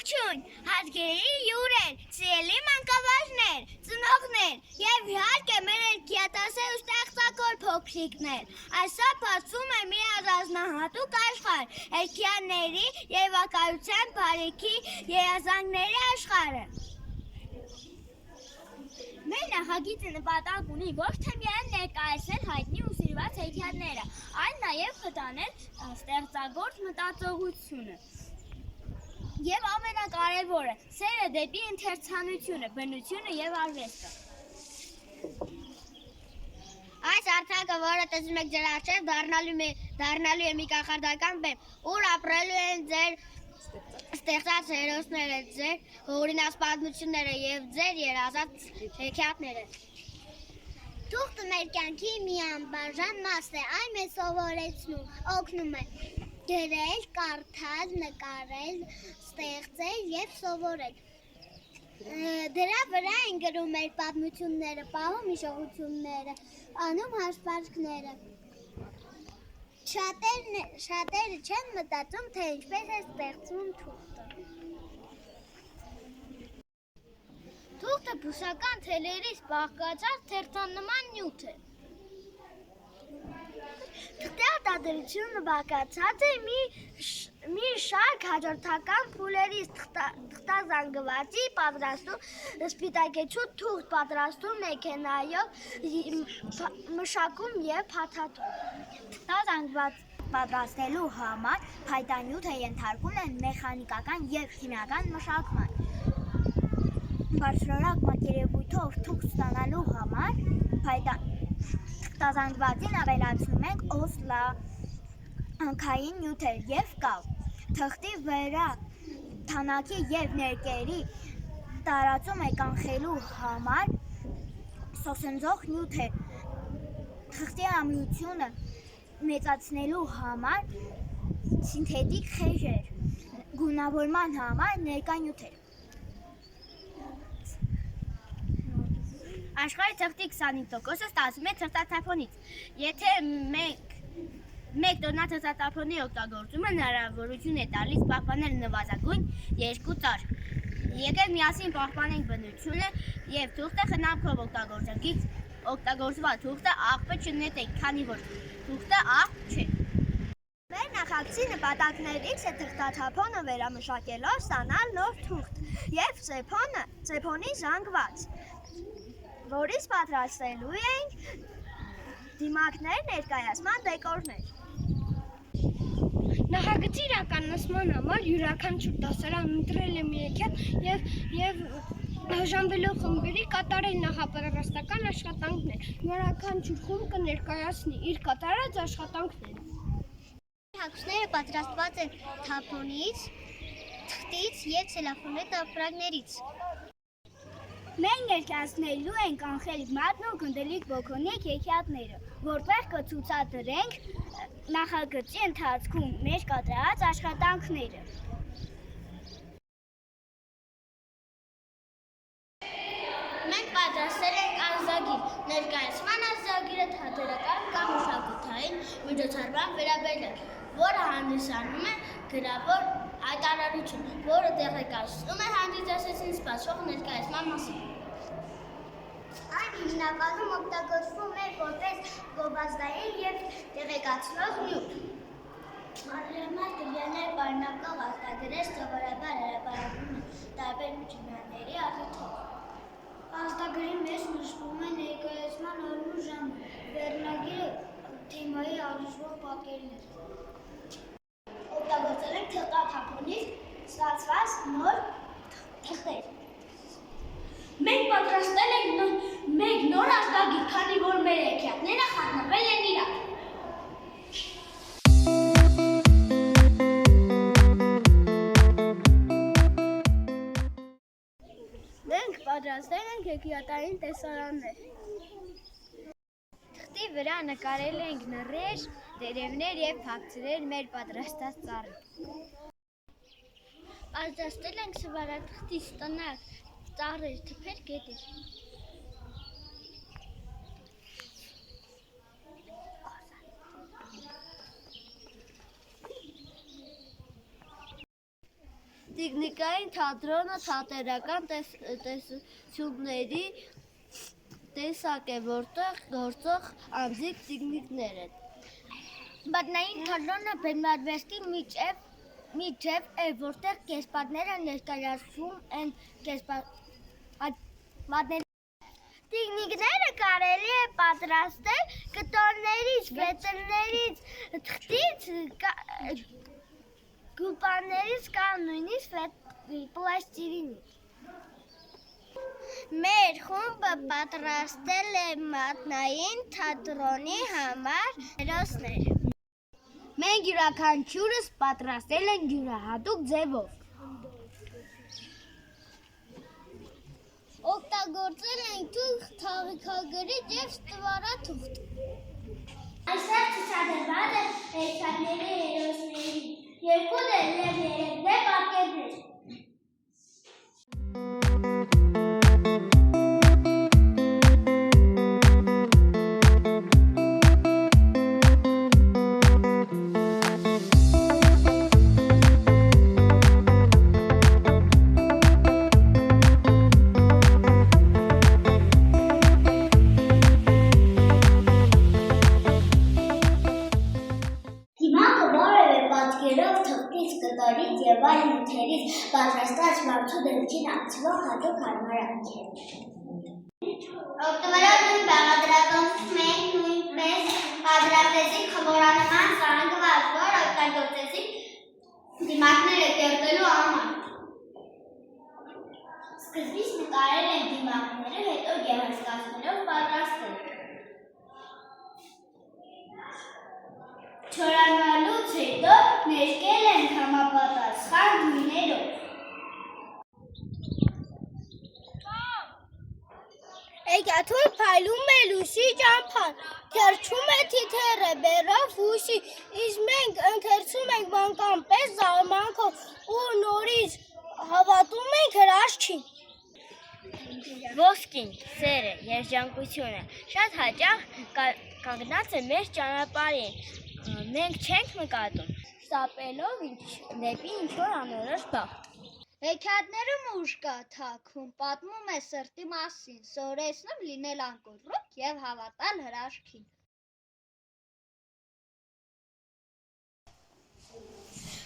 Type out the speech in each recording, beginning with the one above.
Ողջույն, հարգելի հյուրեր, սիրելի մանկավարժներ, ծնողներ և իհարկե մեր երգիատեսել ու ստեղծագործ փոքրիկներ։ Այսօր բացվում է մի առանձնահատուկ աշխարհ՝ երգիաների և վկայության բարիքի երազանքների աշխարհը։ Մեր նախագիծը նպատակ ունի ոչ թե միայն ներկայացնել հայտնի ու սիրված երգիաները, այլ նաև խթանել ստեղծագործ մտածողությունը։ Եվ ամենակարևորը՝ սերը դեպի ընթերցանությունը, բնությունը և արվեստը։ Այս հարթակը, որը տեսնում եք ձեր առջև, դառնալու է մի կախարդական բեմ, ուր ապրելու են ձեր ստեղծած հերոսները, ձեր օրինակ պատմությունները և ձեր երազած հեքիաթները։ Թուղթը մեր կյանքի մի անբաժան մաս է, այն մեզ սովորեցնում, օգնում է գրել, կարդալ, նկարել, ստեղծել և սովորել։ Դրա վրա են գրում մեր պատմությունները, պահում հիշողությունները, անում հաշվարկները։ Շատերը չեն մտածում, թե ինչպես է ստեղծվում թուղթը։ Թուղթը բուսական թելերից բաղկացած թերթանման նյութ է։ Թղթի արտադրությունը բաղկացած է մի շարք հաջորդական փուլերից՝ թղթազանգվածի պատրաստում, սպիտակեցու թուղթ պատրաստում, մեքենայով մշակում և փաթաթում։ Թղթազանգված պատրաստելու համար փայտանյութը ենթարկում է մեխանիկական և քիմիական մշակման։ Բարձրորակ մակերևույթով թուղթ ստանալու համար թղթազանգվածին ավելացնում ենք օսլանքային նյութեր և կալ։ Թղթի վրա թանաքի և ներկերի տարածումը կանխելու համար սոսնձող նյութեր, թղթի ամրությունը մեծացնելու համար սինթետիկ խեժեր, գունավորման համար ներկա նյութեր։ Աշխարհի թղթի 25%-ը ստացվում է թղթատափոնից։ Եթե մեկ տոննա թղթատափոնի օգտագործումը հնարավորություն է տալիս պահպանել նվազագույն 2 տարի։ Եկեք միասին պահպանենք բնությունը և թուղթը խնամքով օգտագործված թուղթը աղբը չնետենք, քանի որ թուղթը աղբ չէ։ Մեր նախագծի նպատակներից է թղթաթափոնը վերամշակելով ստանալ նոր թուղթ և ծեփոնի զանգված, որից պատրաստելու ենք դիմակներ, ներկայացման դեկորներ։ Նախագծի իրականացման համար յուրաքանչյուր դասարան ընտրել է մի հեքիաթ և բաժանվելով խմբերի կատարել նախապատրաստական աշխատանքներ։ Յուրաքանչյուր խումբ կներկայացնի իր կատարած աշխատանքները։ Հագուստները պատրաստված են թափոնից, թղթից և ցելոֆանի տապարակներից։ Մենք ներկայացնելու ենք Անխելիք Մատն ու Գնդելիկ Բոքոնիկ հեքիաթները, որտեղ կցուցադրենք նախագծի ընթացքում մեր կատարած աշխատանքները։ Մենք պատրաստել ենք ազդագիր։ Ներկայացման ազդագիրը թատերական կամ մշակութային միջոցառման վերաբերյալ, որը հանդիսանում է գրավոր հայտարարություն, որը տեղեկացնում է հանդիսատեսին սպասվող ներկայացման մասին։ Այն հիմնականում օգտագործվում է որպես գովազդային և տեղեկացնող նյութ։ Մանրամասն տվյալներ պարունակող ազդագրեր սովորաբար հրապարակվում են տարբեր միջավայրների առիթով։ Ազդագրի մեջ նշվում է ներկայացման օրն ու ժամը, վերնագիրը, թեմայի առնչվող պատկերներ։ Օգտագործել ենք թղթաթափոնից ստացված նոր թղթեր։ Մենք պատրաստել ենք մեկ նոր ազդագիր, քանի որ մեր հեքիաթները խառնվել են իրար։ Մենք պատրաստել ենք հեքիաթային տեսարաններ։ Թղթի վրա նկարել ենք նռեր, տերևներ և փակցրել մեր պատրաստած ծառեր։ Պատրաստել ենք սվարաթղթից տնակ ծառեր, թփեր, գետեր։ Տիկնիկային թատրոնը թատերական տեսությունների տեսակ է, որտեղ գործող անձիկ տիկնիկներ են։ Պատմային թատրոնը բեմարվեստի միջև է, որտեղ կեսպատները ներկայացվում են Տիկնիկները կարելի է պատրաստել կտորներից, վեծրներից, թղթից, գուպաներից կամ նույնիսկ պլաստիլինից։ Մեր խումբը պատրաստել է մատնային թատրոնի համար հերոսներ։ Մենք յուրաքանչյուրս պատրաստել ենք յուրահատուկ ձևով։ Օգտագործել ենք թուղթ, թաղիքագրիչ և ստվարաթուղթ։ Այստեղ ցուցադրված են հեքիաթների հերոսների 2 դեր և 3 դեր պատկերներ։ Կտորից և այլ նյութերից պատրաստած մարդու դեմքին ակցվող հատուկ հարմարանք է։ Օգտվելով նույն բաղադրատոմսից մենք նույնպես պատրաստեցինք խմորանման զանգված, որ օգտագործեցինք դիմակները կերտելու համար։ Սկզբից նկարել ենք դիմակները, հետո գեղեցկացնելով պատրաստել։ Չորանալուց հետո ներկել ենք համապատասխան գույներով։ Հեքիաթում փայլում է լույսի ճամփան, թրջում է թիթեռը բեռով հույսի, իսկ մենք ընթերցում ենք մանկան պես զարմանքով ու նորից հավատում ենք հրաշքին։ Ոսկին, սերը, երջանկությունը շատ հաճախ կանգնած է մեր ճանապարհին, մենք չենք նկատում, շտապելով դեպի ինչ-որ անորոշ բախ։ Հեքիաթներում ուժ կա թաքուն, պատմում է սրտի մասին, սովորեցնում լինել անկոտրուկ և հավատալ հրաշքին։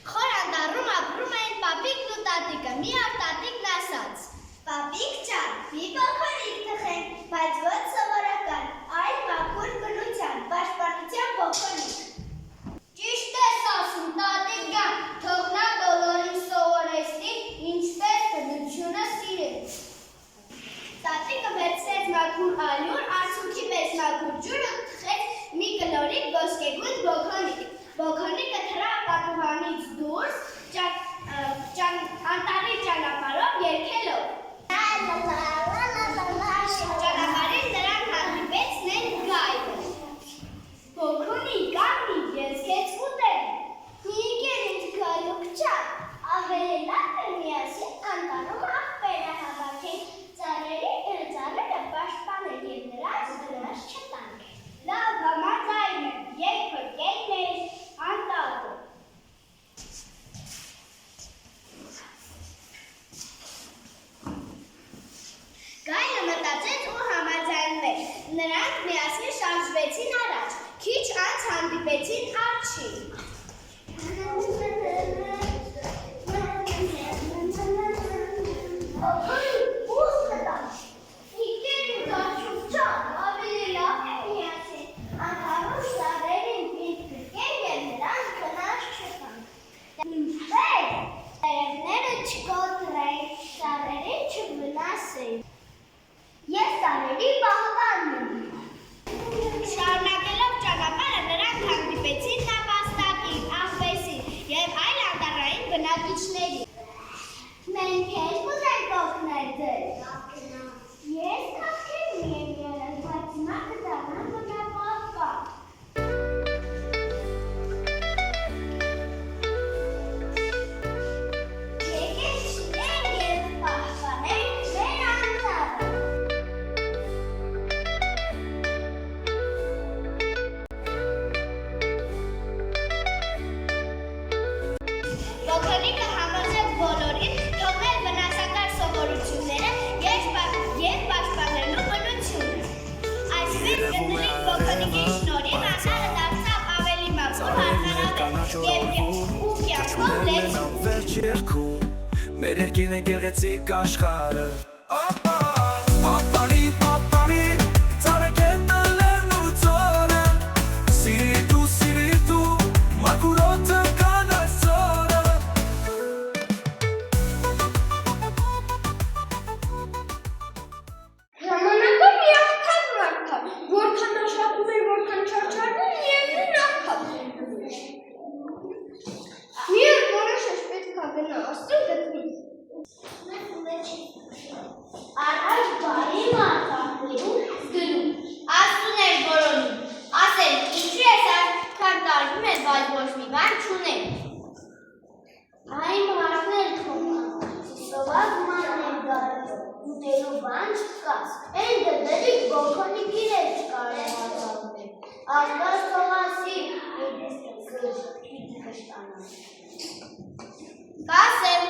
Խոր անտառում ապրում էին պապիկն ու տատիկը, մի օր տատիկն ասաց. «Պապիկ ջան, մի փոքրիկ թխենք, բայց ոչ սովորական, այլ մաքուր բնության, պաշտպանության փոքրիկ»։ Ճիշտ ես ասում, տատիկ ջան, թող նա բոլորին սովորեցնի, ինչպես բնությունը սիրել։ Տատիկը վերցրեց մաքուր ալյուր, արցունքի պես մաքուր ջուր ու թխեց մի կլորիկ ոսկեգույն բոքոնիկ։ Բոքոնիկը թռավ պատուհանից դուրս, անտառի ճանապարհով երգելով։ Ճանապարհին նրանք հանդիպեցին գայլը։ Բոքոնիկ կանգնի, ես քեզ կուտեմ։ Մի ընկեր ինձ գայլուկ ջան, ավելի լավ է միասին անտառում աղբերը հավաքենք, ծառերը պաշտպանենք և նրանց վնաս չտանք։ Լավ, համաձայն եմ, երբ փրկենք մեր անտառը։ Գայլը մտածեց ու համաձայնվեց։ Նրանք միասին շարժվեցին առաջ, քիչ անց հանդիպեցին արջին։ Ես տարերի պահպանն եմ։ Շարունակելով ճանապարհը նրանք հանդիպեցին նապաստակին, աղվեսին և այլ անտառային բնակիչներին։ Մենք քեզ կուզենք օգնել ձեզ։ Ես քաղաքին եմ եղել, բայց հիմա կդառնամ բնապահպան։ Եկեք շինենք և պահպանենք մեր անտառը։ Բոքոնիկը համոզեց բոլորին, ու կյանքով լեց Վերջ երկում մեր երկին է գեղեցիկ աշխարհը Պապանի, պապանի Ծարեկետներն ու ծորը Սիրի դու Մակուրոտը կան այս ծորը Ժամանակը մի աղքատ մարդա, որքան աշխատում էր, որքան չարչարվում, միևնույն աղքատ էր։ Մի օր որոշեց պետք է գնա Աստծուն գտնի։ Առաջ բարի մարդակներում գնում Աստուն էր որոնում ասել ինչու ես այդքան տարվում է բայց ոչ մի բան չունեմ Այն մարդներ թողան սովակ ման են գարը ուտելու բան չկաց Են դդերիկ բոքոնիկին էր չկար է հազարում Աստված թողասի կշտանան Կասեմ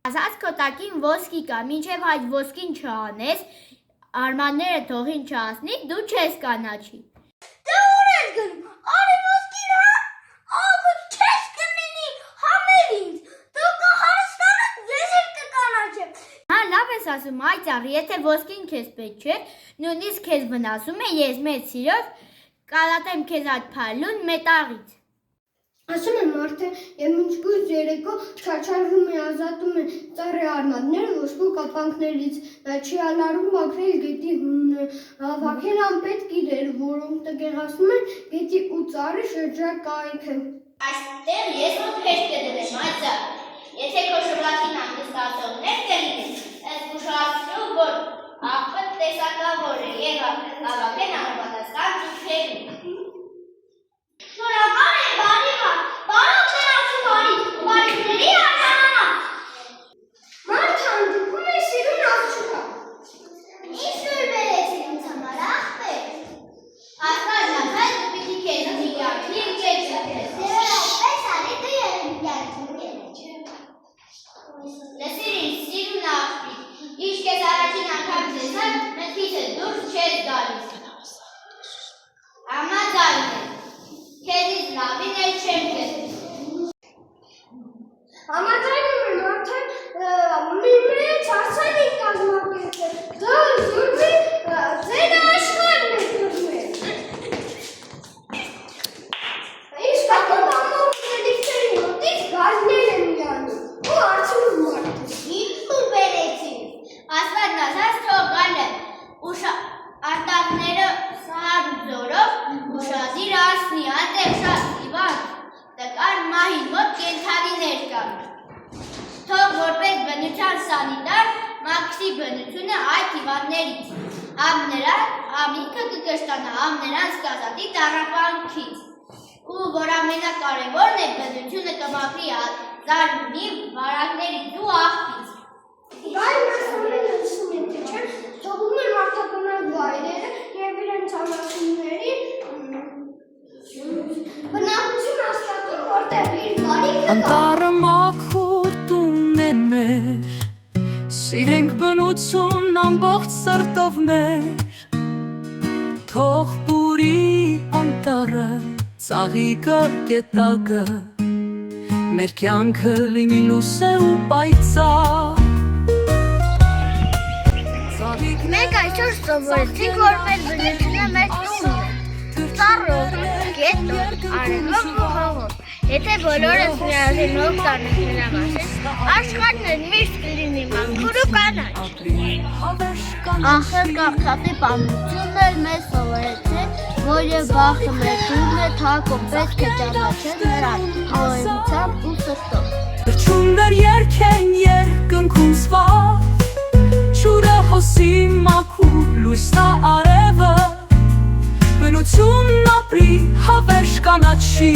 Ասած քո տակին ոսկի կա, մինչև այդ ոսկին չանես, արմանները թողին չասնի, դու չես կանաչի։ Դե ուր ես գնում, արի ոսկին հա, աղու չես կմինի, համեր ինձ, դու կհարստանդ, ես էլ կկանաչեմ։ Հա, լավ ես ասում, այ ծառ, եթե ոսկին քեզ պետք չէ, նույնիսկ քեզ վնասում է, ես մեծ սիրով կալատեմ քեզ այդ փայլուն մետաղից։ Ասում եմ մարդը, և մինչգույս երեկո չարչարվում է ազատում է ծառի արմատները ոսկու կապանքներից, չի ալարում մաքրել գետի հունը, վաքել անպետք իրեր, որոնք տգեղացնում են գետի ու ծառի շրջակայքը։ Այստեղ ես ոտքեր կդրեմ, այ ծառ, եթե քո շոկատին հանգստացողներ կլինեն, զգուշացրու, որ աղբտ տեսակավոր է և ավակեն համապատասխան ճուքերին։ Շնորհակալ եմ բարի մարդ, բարոք ներացու բարիքների արժանանա։ Մարդ հանդիպում է սիրուն աղջկա։ Ինչ նույր բերեցին ինձ համար աղբեր։ Աստված նախայ դու պիտի քեզ միգարքի և չեք շատես։ Դեր այդպես արի դու երմիգարքի Լսիր ինձ սիրուն աղբի, ինչ կեզ առաջին անգամ ձեզ հատ մտքիցը դուրս չես գալիս։ մոտ կենդանիներ կան։ Թող որպես բնության սանիտար մաքսի բնությունը այդ հիվանդներից, ամինքը կկշտանա նրանց կազատի տառապանքից, ու որ ամենակարևորն է բնությունը կմաքրի զարմունի վարակներից ու աղբից։ Բայց այս ամենը լսում են, թե չէ, թողում են մարդաբնակ վայրերը և իրենց անասունների բնակություն հաստատում, որտեղ իր բարիքը կա։ Անտառը մաքուր տունն է մեր, սիրենք բնություն ամբողջ սրտով մեր, թող պուրի անտառը, ծաղիկը, գետակը, մեր կյանքը լինի լույս ու պայծառ։ Մենք այսօր սովորեցինք, որ մեր բնությունը մեր տունն է, ծառով, գետով, արևով ու հողով։ Եթե բոլորս միասին օգտվենք նրա մասին, աշխարհն էլ միշտ կլինի մաքուր ու կանաչ։ Ախր Կաղքատի պատմությունն էլ մեզ սովորեցրեց, որ եւ բախտը մեր տունն է, թակում պետք է ճանաչել նրան ամենությամբ ու սրտով։ Թռչուններ երգեն երկնքում սվաղ, ջուրը հոսի մաքուր լույսնա արևը, բնությունն ապրի հավերժ կանաչի։